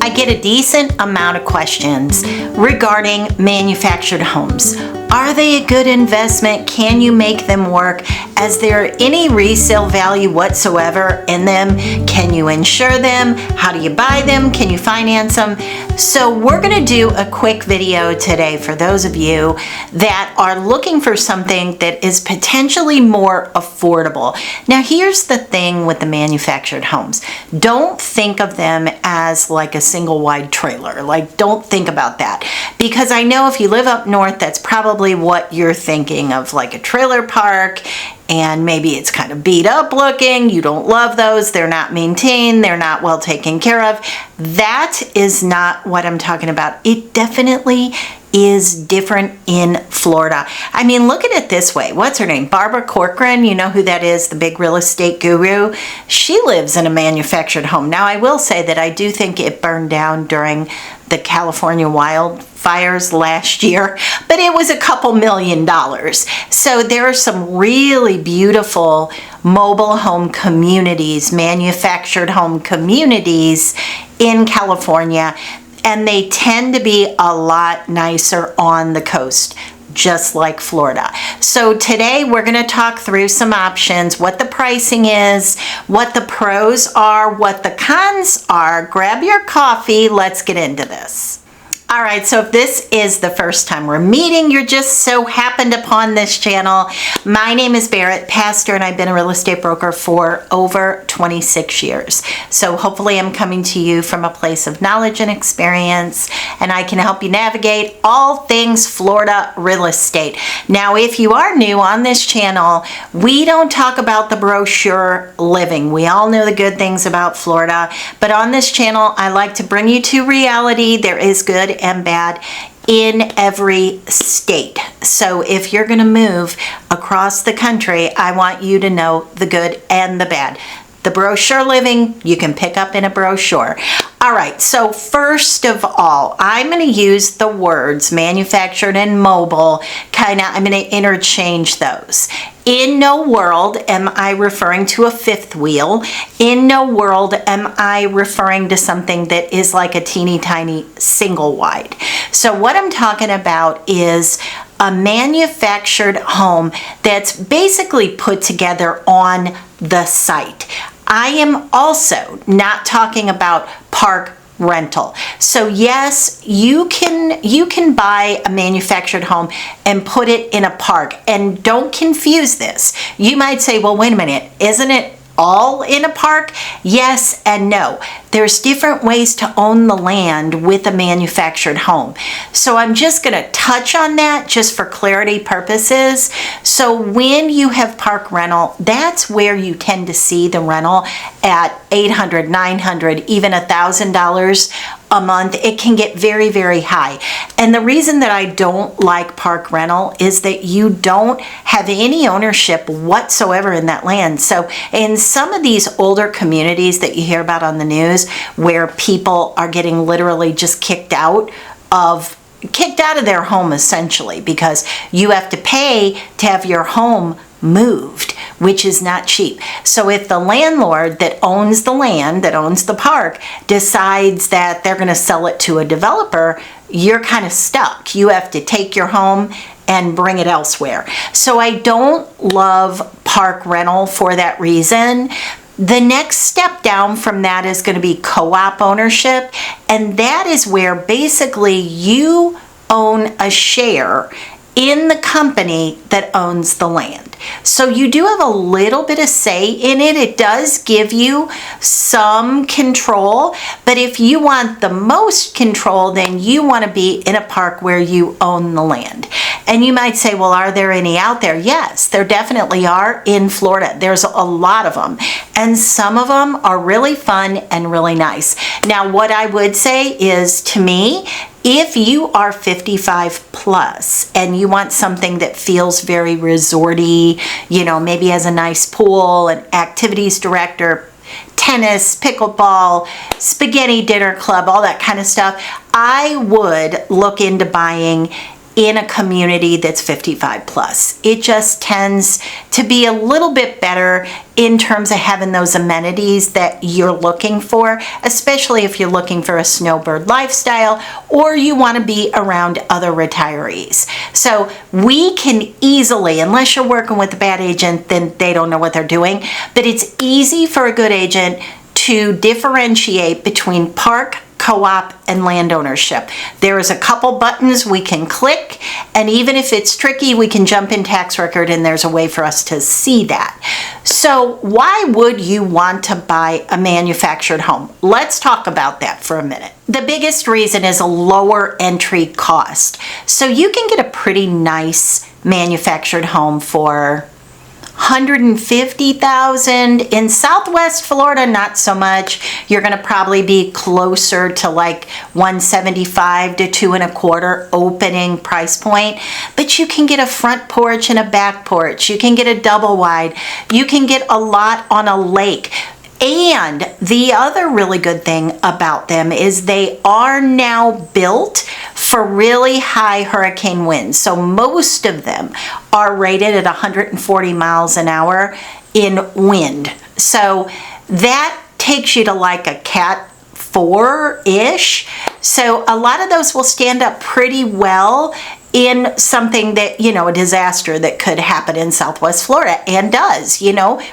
I get a decent amount of questions regarding manufactured homes. Are they a good investment? Can you make them work? Is there any resale value whatsoever in them? Can you insure them? How do you buy them? Can you finance them? So we're going to do a quick video today for those of you that are looking for something that is potentially more affordable. Now here's the thing with the manufactured homes. Don't think of them as like a single wide trailer. Like, don't think about that. Because I know if you live up north, that's probably what you're thinking of, like a trailer park, and maybe it's kind of beat up looking. You don't love those. They're not maintained. They're not well taken care of. That is not what I'm talking about. It definitely is different in Florida. I mean, look at it this way. What's her name? Barbara Corcoran. You know who that is, the big real estate guru. She lives in a manufactured home. Now, I will say that I do think it burned down during the California wildfires last year, but it was a couple $1 million. So there are some really beautiful mobile home communities, manufactured home communities in California, and they tend to be a lot nicer on the coast, just like Florida. So today we're going to talk through some options, what the pricing is, what the pros are, what the cons are. Grab your coffee. Let's get into this. All right, so if this is the first time we're meeting, you're just so happened upon this channel. My name is Barrett Pastor, and I've been a real estate broker for over 26 years. So hopefully I'm coming to you from a place of knowledge and experience, and I can help you navigate all things Florida real estate. Now, if you are new on this channel, we don't talk about the brochure living. We all know the good things about Florida, but on this channel, I like to bring you to reality. There is good and bad in every state. So if you're going to move across the country, I want you to know the good and the bad. The brochure living, you can pick up in a brochure. All right, so first of all, I'm going to use the words manufactured and mobile, I'm going to interchange those. In no world am I referring to a fifth wheel. In no world am I referring to something that is like a teeny tiny single wide. So what I'm talking about is a manufactured home that's basically put together on the site. I am also not talking about park rental. So yes, you can buy a manufactured home and put it in a park. And don't confuse this. You might say, well, wait a minute, isn't it all in a park? Yes and no. There's different ways to own the land with a manufactured home. So I'm just going to touch on that just for clarity purposes. So when you have park rental, that's where you tend to see the rental at $800, $900, even $1,000 a month. It can get very, very high. And the reason that I don't like park rental is that you don't have any ownership whatsoever in that land. So in some of these older communities that you hear about on the news, where people are getting literally just kicked out of their home essentially, because you have to pay to have your home moved, which is not cheap. So if the landlord that owns the land, that owns the park, decides that they're going to sell it to a developer, you're kind of stuck. You have to take your home and bring it elsewhere. So I don't love park rental for that reason. The next step down from that is going to be co-op ownership, and that is where basically you own a share in the company that owns the land. So you do have a little bit of say in it. It does give you some control, but if you want the most control, then you want to be in a park where you own the land. And you might say, well, are there any out there? Yes, there definitely are in Florida. There's a lot of them. And some of them are really fun and really nice. Now, what I would say is, to me, if you are 55 plus and you want something that feels very resorty, maybe has a nice pool, an activities director, tennis, pickleball, spaghetti dinner club, all that kind of stuff, I would look into buying in a community that's 55 plus. It just tends to be a little bit better in terms of having those amenities that you're looking for, especially if you're looking for a snowbird lifestyle or you want to be around other retirees. So we can easily, unless you're working with a bad agent, then they don't know what they're doing, but it's easy for a good agent to differentiate between park, co-op, and land ownership. There is a couple buttons we can click, and even if it's tricky, we can jump in tax record and there's a way for us to see that. So why would you want to buy a manufactured home? Let's talk about that for a minute. The biggest reason is a lower entry cost. So you can get a pretty nice manufactured home for $150,000 in Southwest Florida, not so much. You're going to probably be closer to like $175,000 to $225,000 opening price point. But you can get a front porch and a back porch. You can get a double wide. You can get a lot on a lake. And the other really good thing about them is they are now built for really high hurricane winds. So most of them are rated at 140 miles an hour in wind. So that takes you to like a Cat 4-ish. So a lot of those will stand up pretty well in something that, a disaster that could happen in Southwest Florida, and does.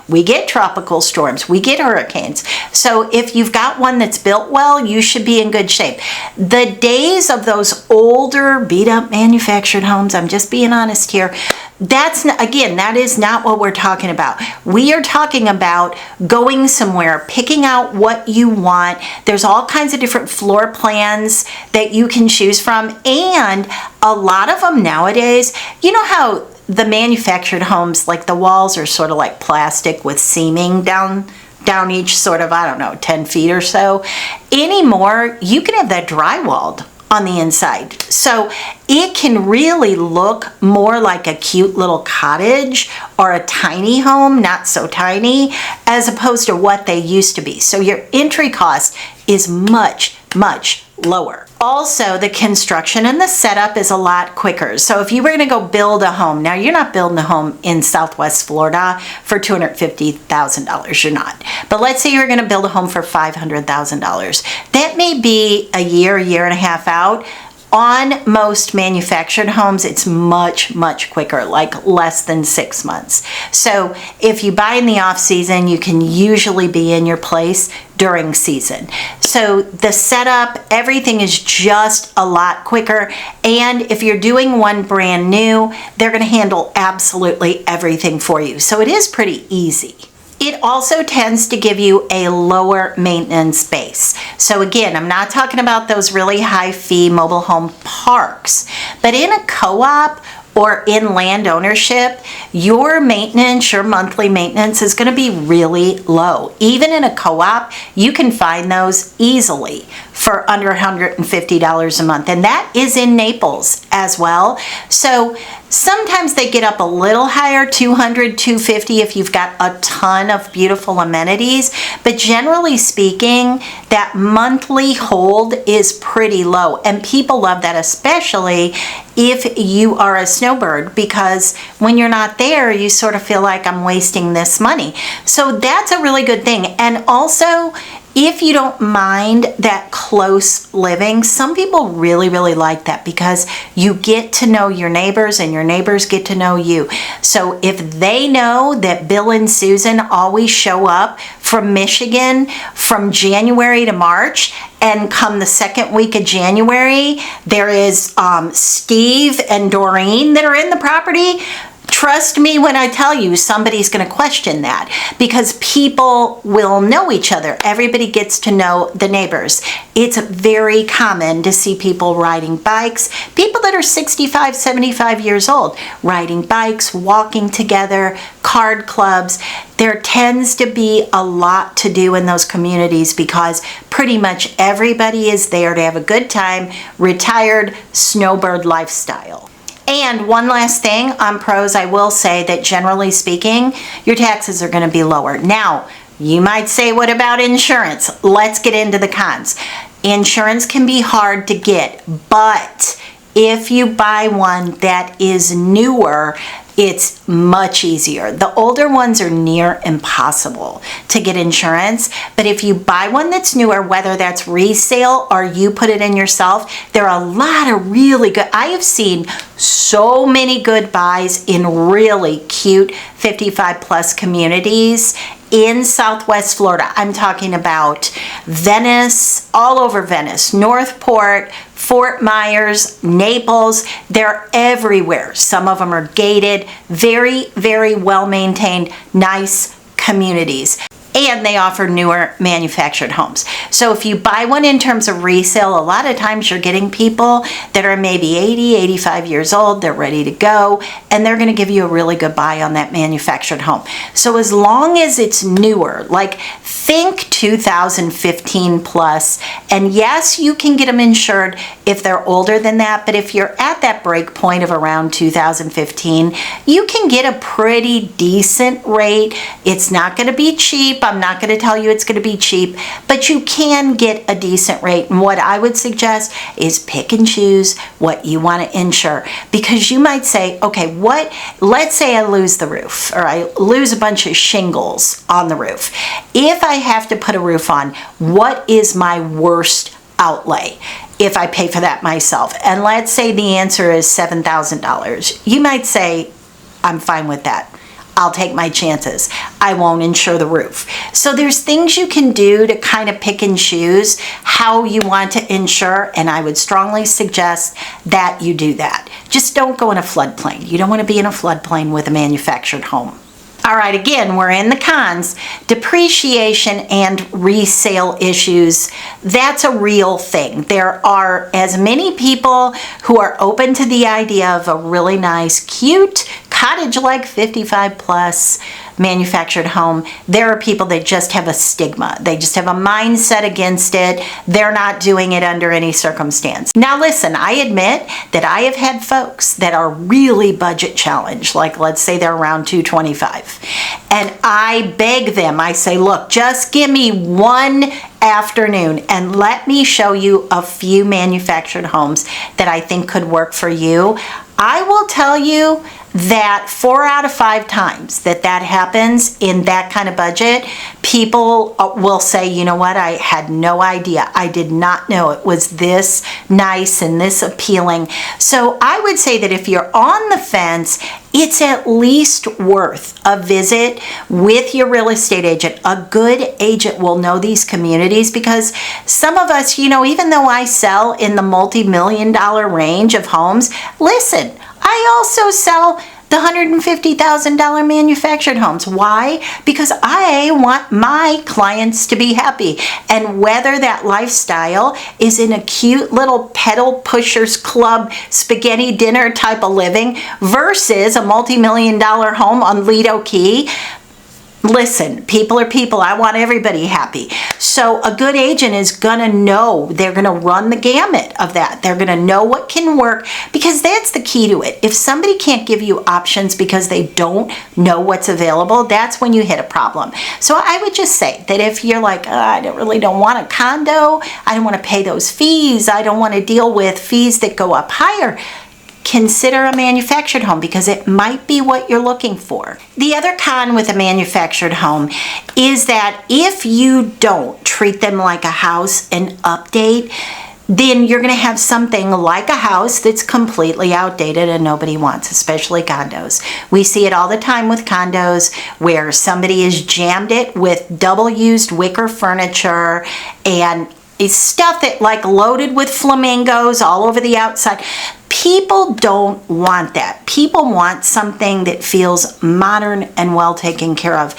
We get tropical storms, we get hurricanes. So if you've got one that's built well, you should be in good shape. The days of those older beat up manufactured homes, I'm just being honest here, that is not what we're talking about. We are talking about going somewhere, picking out what you want. There's all kinds of different floor plans that you can choose from, and a lot of them nowadays, you know how the manufactured homes, like the walls are sort of like plastic with seaming down each sort of, 10 feet or so. Anymore, you can have that drywalled on the inside. So it can really look more like a cute little cottage or a tiny home, not so tiny, as opposed to what they used to be. So your entry cost is much, much lower. Also, the construction and the setup is a lot quicker. So if you were going to go build a home, now you're not building a home in Southwest Florida for $250,000, you're not. But let's say you're going to build a home for $500,000. That may be a year and a half out. On most manufactured homes, it's much, much quicker, like less than 6 months. So if you buy in the off season, you can usually be in your place during season. So the setup, everything is just a lot quicker. And if you're doing one brand new, they're going to handle absolutely everything for you. So it is pretty easy. It also tends to give you a lower maintenance base. So again, I'm not talking about those really high fee mobile home parks, but in a co-op or in land ownership, your maintenance, your monthly maintenance is going to be really low. Even in a co-op, you can find those easily for under $150 a month. And that is in Naples as well. So sometimes they get up a little higher, $200, $250 if you've got a ton of beautiful amenities. But generally speaking, that monthly hold is pretty low. And people love that, especially if you are a snowbird, because when you're not there, you sort of feel like I'm wasting this money. So that's a really good thing. And also, if you don't mind that close living, some people really, really like that because you get to know your neighbors and your neighbors get to know you. So if they know that Bill and Susan always show up from Michigan from January to March, and come the second week of January, there is Steve and Doreen that are in the property, trust me when I tell you, somebody's going to question that, because people will know each other. Everybody gets to know the neighbors. It's very common to see people riding bikes, people that are 65, 75 years old, riding bikes, walking together, card clubs. There tends to be a lot to do in those communities because pretty much everybody is there to have a good time, retired snowbird lifestyle. And one last thing on pros, I will say that generally speaking, your taxes are going to be lower. Now, you might say, what about insurance? Let's get into the cons. Insurance can be hard to get, but If you buy one that is newer, it's much easier. The older ones are near impossible to get insurance, but if you buy one that's newer, whether that's resale or you put it in yourself, there are a lot of really good, I have seen so many good buys in really cute 55 plus communities in Southwest Florida. I'm talking about Venice, all over Venice, Northport, Fort Myers, Naples, they're everywhere. Some of them are gated, very, very well maintained, nice communities. And they offer newer manufactured homes. So if you buy one in terms of resale, a lot of times you're getting people that are maybe 80, 85 years old, they're ready to go, and they're gonna give you a really good buy on that manufactured home. So as long as it's newer, like think 2015 plus, and yes, you can get them insured if they're older than that, but if you're at that break point of around 2015, you can get a pretty decent rate. It's not gonna be cheap. I'm not going to tell you it's going to be cheap, but you can get a decent rate. And what I would suggest is pick and choose what you want to insure, because you might say, okay, let's say I lose the roof or I lose a bunch of shingles on the roof. If I have to put a roof on, what is my worst outlay if I pay for that myself? And let's say the answer is $7,000. You might say, I'm fine with that. I'll take my chances. I won't insure the roof. So there's things you can do to kind of pick and choose how you want to insure, and I would strongly suggest that you do that. Just don't go in a floodplain. You don't want to be in a floodplain with a manufactured home. All right, again, we're in the cons. Depreciation and resale issues, that's a real thing. There are as many people who are open to the idea of a really nice, cute, cottage-like 55 plus manufactured home. There are people that just have a stigma. They just have a mindset against it. They're not doing it under any circumstance. Now listen, I admit that I have had folks that are really budget challenged, like let's say they're around 225. And I beg them, I say, look, just give me one afternoon and let me show you a few manufactured homes that I think could work for you. I will tell you that 4 out of 5 times that happens in that kind of budget, people will say, you know what, I had no idea. I did not know it was this nice and this appealing. So I would say that if you're on the fence, it's at least worth a visit with your real estate agent. A good agent will know these communities, because some of us, you know, even though I sell in the multi-million-dollar range of homes, listen, I also sell the $150,000 manufactured homes. Why? Because I want my clients to be happy. And whether that lifestyle is in a cute little pedal pushers club spaghetti dinner type of living versus a multi-million-dollar home on Lido Key, listen, people are people. I want everybody happy. So a good agent is going to know, they're going to run the gamut of that. They're going to know what can work, because that's the key to it. If somebody can't give you options because they don't know what's available, that's when you hit a problem. So I would just say that if you're like, I don't want a condo, I don't want to pay those fees, I don't want to deal with fees that go up higher, consider a manufactured home, because it might be what you're looking for. The other con with a manufactured home is that if you don't treat them like a house and update, then you're going to have something like a house that's completely outdated and nobody wants, especially condos. We see it all the time with condos where somebody has jammed it with double-used wicker furniture and it's stuff that like loaded with flamingos all over the outside. People don't want that. People want something that feels modern and well taken care of.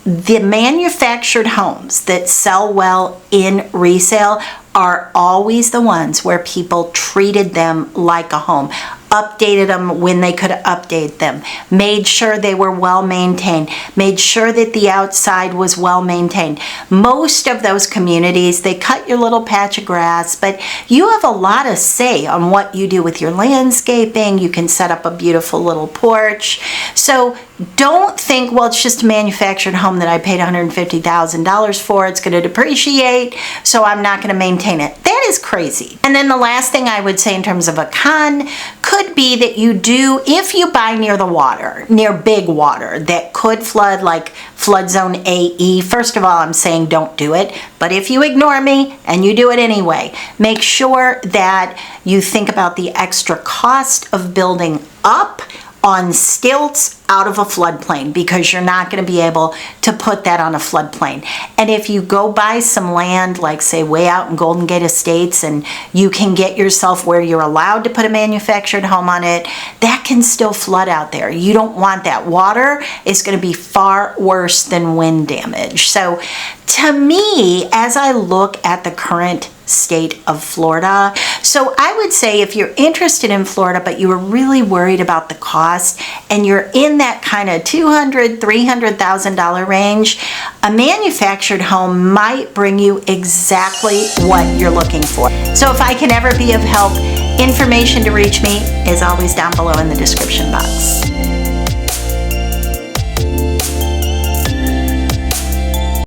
The manufactured homes that sell well in resale are always the ones where people treated them like a home, updated them when they could update them, made sure they were well maintained, made sure that the outside was well maintained. Most of those communities, they cut your little patch of grass, but you have a lot of say on what you do with your landscaping. You can set up a beautiful little porch. So don't think, well, it's just a manufactured home that I paid $150,000 for. It's going to depreciate, so I'm not going to maintain it. That is crazy. And then the last thing I would say in terms of a con could be that you do, if you buy near the water, near big water that could flood, like flood zone AE, first of all, I'm saying don't do it. But if you ignore me and you do it anyway, make sure that you think about the extra cost of building up on stilts out of a floodplain, because you're not going to be able to put that on a floodplain. And if you go buy some land, like say way out in Golden Gate Estates, and you can get yourself where you're allowed to put a manufactured home on it, that can still flood out there. You don't want that. Water is going to be far worse than wind damage. So to me, as I look at the current state of Florida, so I would say if you're interested in Florida but you are really worried about the cost and you're in that kind of $200,000, $300,000 range, a manufactured home might bring you exactly what you're looking for. So if I can ever be of help, information to reach me is always down below in the description box.